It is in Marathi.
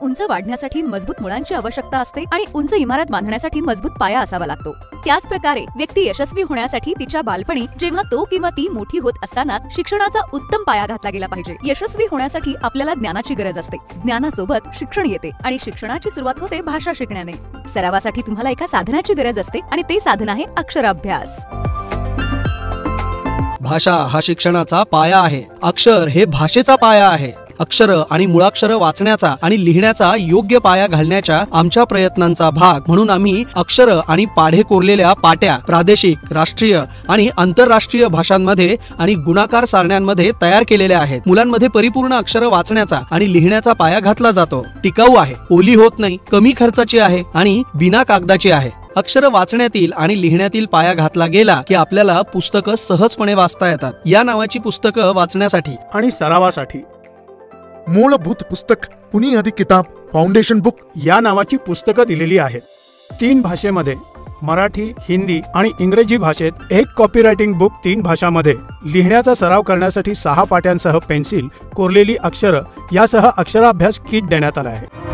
उंच वाढण्यासाठी मजबूत मुळांची आवश्यकता असते आणि उंच इमारत बांधण्यासाठी मजबूत पाया असावा लागतो। त्याच प्रकारे व्यक्ती यशस्वी होण्यासाठी तिच्या बालपणी जेव्हा तो किंवा ती मोठी होत असतानाच शिक्षणाचा उत्तम पाया घातला गेला पाहिजे। यशस्वी होण्यासाठी आपल्याला ज्ञानाची गरज असते, ज्ञानासोबत शिक्षण येते आणि शिक्षणाची सुरुवात होते भाषा शिकण्याने। सरावासाठी तुम्हाला एका साधनाची गरज असते आणि ते साधन आहे अक्षराभ्यास। भाषा हा शिक्षणाचा पाया आहे। अक्षर हे भाषेचा पाया आहे। अक्षर आणि मुळाक्षर वाचण्याचा आणि लिहिण्याचा योग्य पाया घालण्याच्या आमच्या प्रयत्नांचा भाग म्हणून आम्ही अक्षर आणि पाढे कोरलेल्या पाट्या प्रादेशिक, राष्ट्रीय आणि आंतरराष्ट्रीय भाषांमध्ये आणि गुणाकार सारण्यांमध्ये तयार केलेल्या आहेत। मुलांमध्ये परिपूर्ण अक्षर वाचण्याचा आणि लिहिण्याचा पाया घातला जातो। टिकाऊ आहे, ओली होत नाही, कमी खर्चाची आहे आणि बिना कागदाची आहे। अक्षर वाचण्यातील आणि लिहिण्यातील पाया घातला गेला की आपल्याला पुस्तकं सहजपणे वाचता येतात। या नावाची पुस्तकं वाचण्यासाठी आणि सरावासाठी मूलभूत पुस्तक, पुनियादी किताब, फाउंडेशन बुक या नावाची पुस्तकं दिलेली आहेत। 3 भाषेमध्ये मराठी, हिंदी आणि इंग्रजी भाषेत एक कॉपीरायटिंग बुक 3 भाषांमध्ये लिहिण्याचा सराव करण्यासाठी 6 पाट्यांसह पेन्सिल, कोरलेली अक्षरं यासह अक्षराभ्यास किट देण्यात आला आहे।